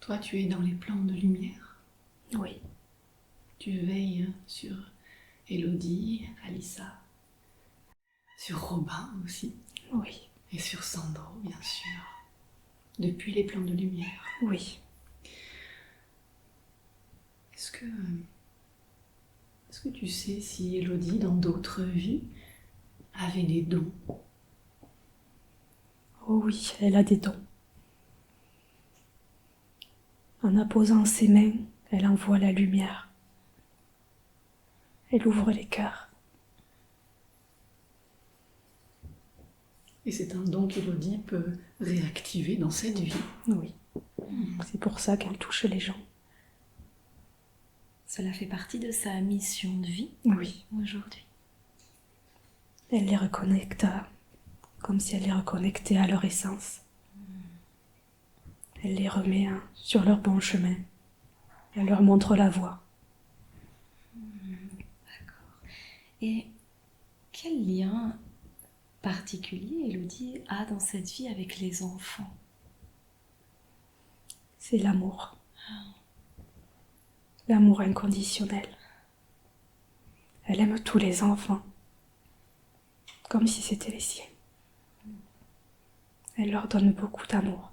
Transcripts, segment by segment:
Toi, tu es dans les plans de lumière. Oui. Tu veilles sur Élodie, Alissa, sur Robin aussi. Oui. Et sur Sandro, bien sûr. Depuis les plans de lumière. Oui. Est-ce que tu sais si Élodie, dans d'autres vies, avait des dons? Oh oui, elle a des dons. En apposant ses mains, elle envoie la lumière. Elle ouvre les cœurs. Et c'est un don qu'Élodie peut réactiver dans cette vie. Oui. C'est pour ça qu'elle touche les gens. Cela fait partie de sa mission de vie Oui. aujourd'hui. Elle les reconnecte comme si elle les reconnectait à leur essence. Elle les remet sur leur bon chemin. Elle leur montre la voie. D'accord. Et quel lien particulier Élodie a dans cette vie avec les enfants? C'est l'amour. L'amour inconditionnel. Elle aime tous les enfants, comme si c'était les siens. Elle leur donne beaucoup d'amour.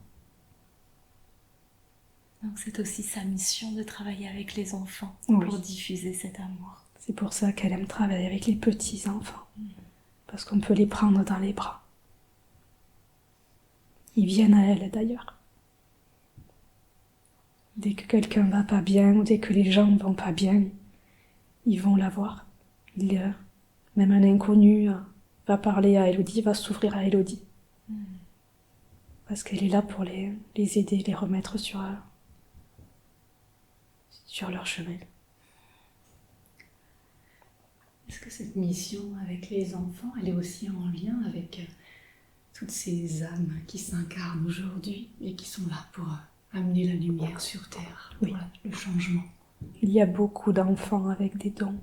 Donc c'est aussi sa mission de travailler avec les enfants pour diffuser cet amour. C'est pour ça qu'elle aime travailler avec les petits enfants, parce qu'on peut les prendre dans les bras. Ils viennent à elle d'ailleurs. Dès que quelqu'un va pas bien, ou dès que les gens vont pas bien, ils vont la voir. Même un inconnu va parler à Élodie, va s'ouvrir à Élodie. Parce qu'elle est là pour les aider, les remettre sur leur chemin. Est-ce que cette mission avec les enfants, elle est aussi en lien avec toutes ces âmes qui s'incarnent aujourd'hui et qui sont là pour amener la lumière sur Terre, Oui. pour le changement? Il y a beaucoup d'enfants avec des dons,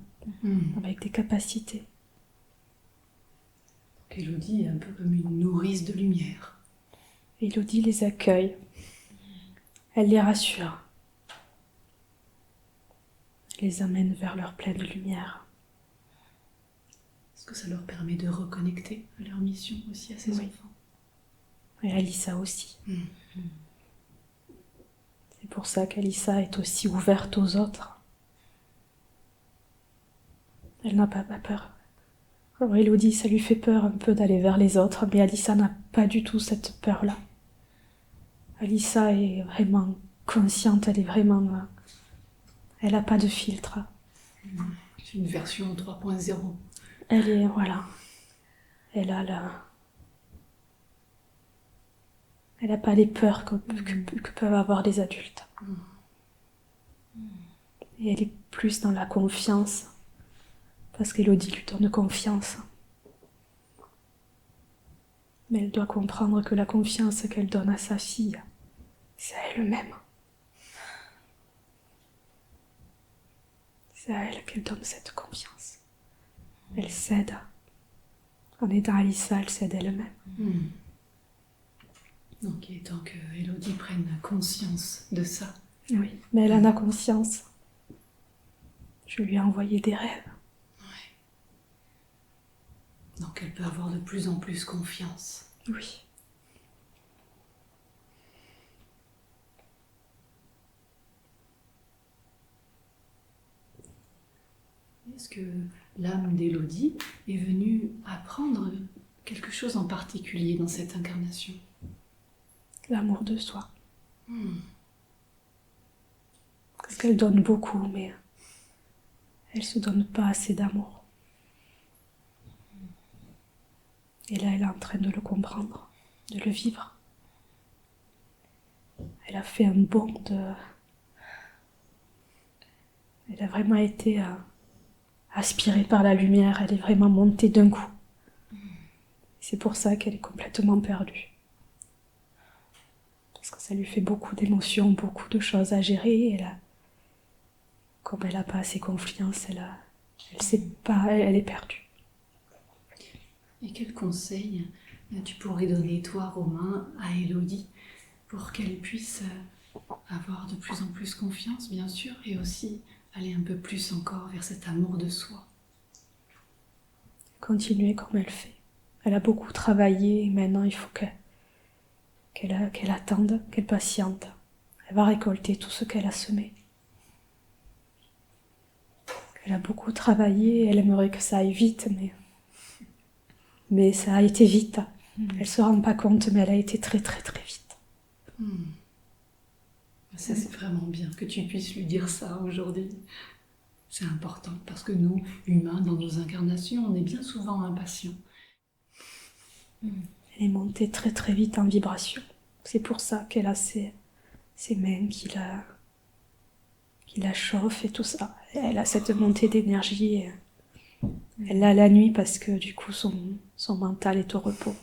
avec des capacités. Élodie est un peu comme une nourrice de lumière. Élodie les accueille. Elle les rassure. Elle les amène vers leur pleine lumière. Est-ce que ça leur permet de reconnecter à leur mission aussi, à ces enfants? Et Alissa aussi. C'est pour ça qu'Alissa est aussi ouverte aux autres. Elle n'a pas peur. Alors Élodie, ça lui fait peur un peu d'aller vers les autres, mais Alissa n'a pas du tout cette peur-là. Alissa est vraiment consciente, elle est vraiment... elle n'a pas de filtre. C'est une version 3.0. Elle est, voilà... Elle a la... Elle n'a pas les peurs que peuvent avoir les adultes. Et elle est plus dans la confiance. Parce qu'Élodie lui donne confiance. Mais elle doit comprendre que la confiance qu'elle donne à sa fille, c'est à elle-même. C'est à elle qu'elle donne cette confiance. Elle cède. En aidant Alissa, elle cède elle-même. Donc il est temps que Élodie prenne conscience de ça. Oui, mais elle en a conscience. Je lui ai envoyé des rêves. Donc elle peut avoir de plus en plus confiance. Oui. Est-ce que l'âme d'Élodie est venue apprendre quelque chose en particulier dans cette incarnation? L'amour de soi. Parce qu'elle donne beaucoup, mais elle se donne pas assez d'amour. Et là, elle est en train de le comprendre, de le vivre. Elle a fait un bond de... Elle a vraiment été aspirée par la lumière, elle est vraiment montée d'un coup. C'est pour ça qu'elle est complètement perdue. Parce que ça lui fait beaucoup d'émotions, beaucoup de choses à gérer. Et là, comme elle n'a pas assez confiance, elle sait pas, elle est perdue. Et quel conseil tu pourrais donner, toi, Romain, à Élodie, pour qu'elle puisse avoir de plus en plus confiance, bien sûr, et aussi aller un peu plus encore vers cet amour de soi. Continuer comme elle fait. Elle a beaucoup travaillé et maintenant il faut qu'elle attende, qu'elle patiente. Elle va récolter tout ce qu'elle a semé. Elle a beaucoup travaillé, elle aimerait que ça aille vite, mais ça a été vite. Elle se rend pas compte, mais elle a été très très très vite. Ça, c'est vraiment bien que tu puisses lui dire ça aujourd'hui. C'est important parce que nous, humains, dans nos incarnations, on est bien souvent impatients. Elle est montée très très vite en vibration. C'est pour ça qu'elle a ses mains qui la chauffent et tout ça. Elle a cette montée d'énergie. Elle l'a la nuit parce que du coup son mental est au repos.